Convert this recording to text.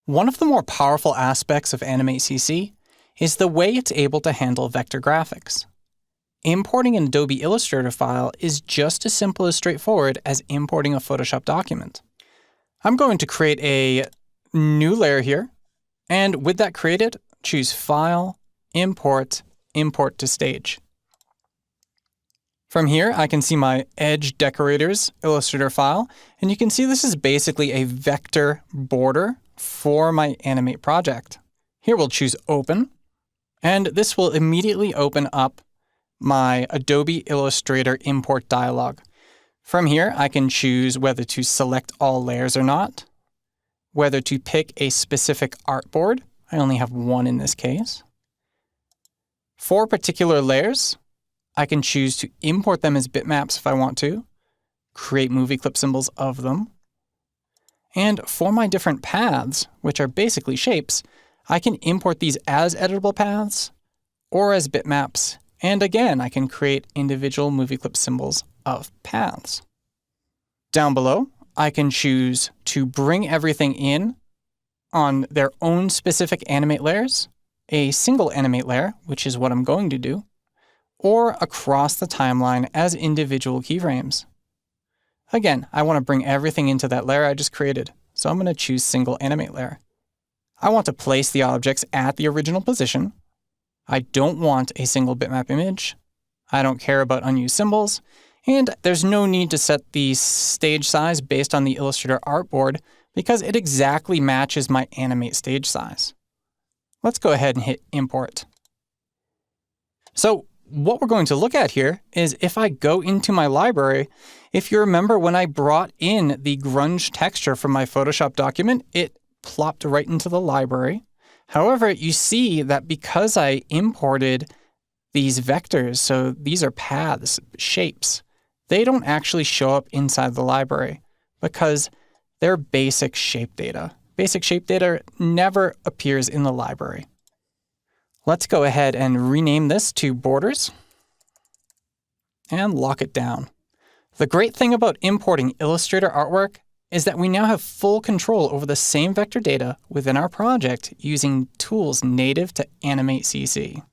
One of the more powerful aspects of Animate CC is the way it's able to handle vector graphics. Importing an Adobe Illustrator file is just as simple as straightforward as importing a Photoshop document. I'm going to create a new layer here, and with that created, choose File, Import, Import to Stage. From here, I can see my Edge Decorators Illustrator file, and you can see this is basically a vector border for my Animate project. Here we'll choose Open, and this will immediately open up my Adobe Illustrator import dialog. From here, I can choose whether to select all layers or not, whether to pick a specific artboard. I only have one in this case. For particular layers, I can choose to import them as bitmaps if I want to, create movie clip symbols of them. And for my different paths, which are basically shapes, I can import these as editable paths or as bitmaps. And again, I can create individual movie clip symbols of paths. Down below, I can choose to bring everything in on their own specific animate layers, a single animate layer, which is what I'm going to do, or across the timeline as individual keyframes. Again, I want to bring everything into that layer I just created, so I'm going to choose single animate layer. I want to place the objects at the original position. I don't want a single bitmap image. I don't care about unused symbols. And there's no need to set the stage size based on the Illustrator artboard because it exactly matches my Animate stage size. Let's go ahead and hit Import. So what we're going to look at here is if I go into my library, if you remember when I brought in the grunge texture from my Photoshop document, it plopped right into the library. However, you see that because I imported these vectors, so these are paths, shapes, they don't actually show up inside the library because they're basic shape data. Basic shape data never appears in the library. Let's go ahead and rename this to Borders and lock it down. The great thing about importing Illustrator artwork is that we now have full control over the same vector data within our project using tools native to Animate CC.